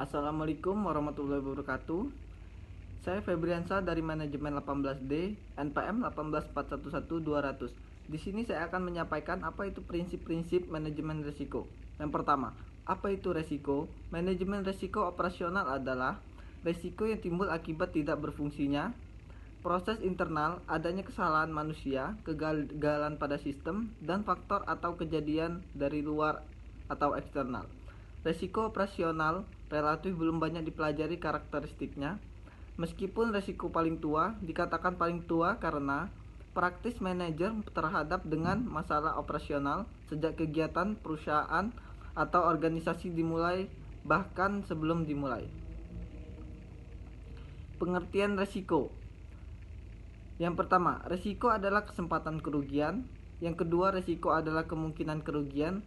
Assalamualaikum warahmatullahi wabarakatuh. Saya Febriansa dari manajemen 18D, NPM 18411-200. Di sini saya akan menyampaikan apa itu prinsip-prinsip manajemen risiko. Yang pertama, apa itu risiko? Manajemen risiko operasional adalah risiko yang timbul akibat tidak berfungsinya proses internal, adanya kesalahan manusia, kegagalan pada sistem, dan faktor atau kejadian dari luar atau eksternal. Resiko operasional relatif belum banyak dipelajari karakteristiknya. Meskipun resiko paling tua dikatakan paling tua karena praktis manajer terhadap dengan masalah operasional sejak kegiatan perusahaan atau organisasi dimulai bahkan sebelum dimulai. Pengertian resiko. Yang pertama, resiko adalah kesempatan kerugian. Yang kedua, resiko adalah kemungkinan kerugian.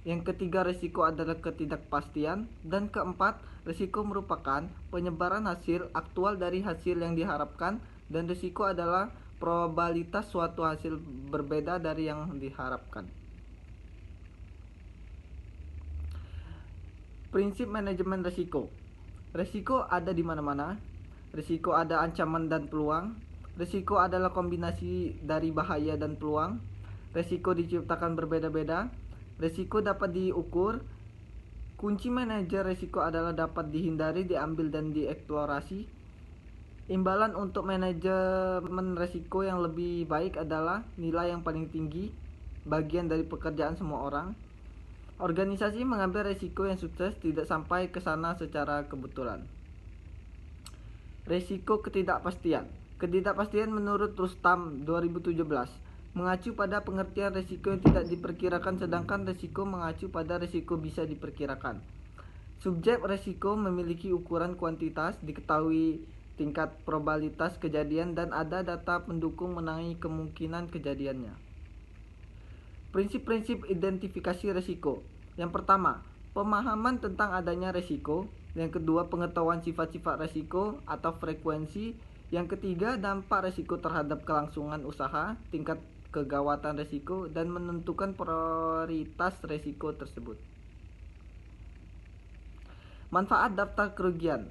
Yang ketiga, resiko adalah ketidakpastian. Dan keempat, resiko merupakan penyebaran hasil aktual dari hasil yang diharapkan. Dan resiko adalah probabilitas suatu hasil berbeda dari yang diharapkan. Prinsip manajemen resiko. Resiko ada di mana-mana. Resiko ada ancaman dan peluang. Resiko adalah kombinasi dari bahaya dan peluang. Resiko diciptakan berbeda-beda. Resiko dapat diukur. Kunci manajer resiko adalah dapat dihindari, diambil, dan dieksplorasi. Imbalan untuk manajemen resiko yang lebih baik adalah nilai yang paling tinggi, bagian dari pekerjaan semua orang. Organisasi mengambil resiko yang sukses tidak sampai ke sana secara kebetulan. Resiko ketidakpastian. Ketidakpastian menurut Rustam 2017 mengacu pada pengertian resiko yang tidak diperkirakan, sedangkan resiko mengacu pada resiko bisa diperkirakan. Subjek resiko memiliki ukuran kuantitas, diketahui tingkat probabilitas kejadian, dan ada data pendukung mengenai kemungkinan kejadiannya. Prinsip-prinsip identifikasi resiko. Yang pertama, pemahaman tentang adanya resiko. Yang kedua, pengetahuan sifat-sifat resiko atau frekuensi. Yang ketiga, dampak resiko terhadap kelangsungan usaha, tingkat kegawatan resiko, dan menentukan prioritas resiko tersebut. Manfaat daftar kerugian.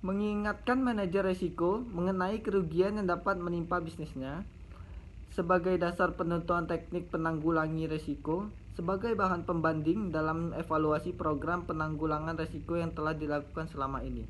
Mengingatkan manajer resiko mengenai kerugian yang dapat menimpa bisnisnya sebagai dasar penentuan teknik penanggulangi resiko, sebagai bahan pembanding dalam evaluasi program penanggulangan resiko yang telah dilakukan selama ini.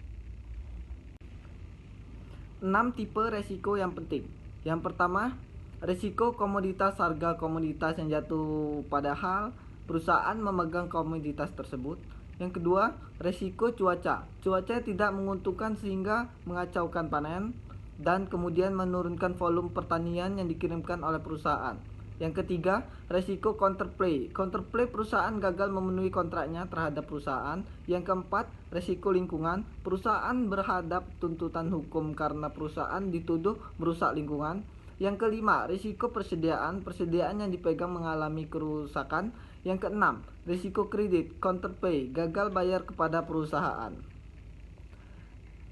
6 tipe resiko yang penting. Yang pertama, resiko komoditas. Harga komoditas yang jatuh padahal perusahaan memegang komoditas tersebut. Yang kedua, resiko cuaca. Cuaca tidak menguntungkan sehingga mengacaukan panen dan kemudian menurunkan volume pertanian yang dikirimkan oleh perusahaan. Yang ketiga, resiko counterplay. Counterplay, perusahaan gagal memenuhi kontraknya terhadap perusahaan. Yang keempat, resiko lingkungan. Perusahaan berhadap tuntutan hukum karena perusahaan dituduh merusak lingkungan. Yang kelima, risiko persediaan. Persediaan yang dipegang mengalami kerusakan. Yang keenam, risiko kredit, counterpay, gagal bayar kepada perusahaan.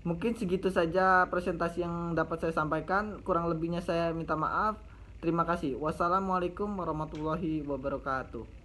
Mungkin segitu saja presentasi yang dapat saya sampaikan. Kurang lebihnya saya minta maaf. Terima kasih. Wassalamualaikum warahmatullahi wabarakatuh.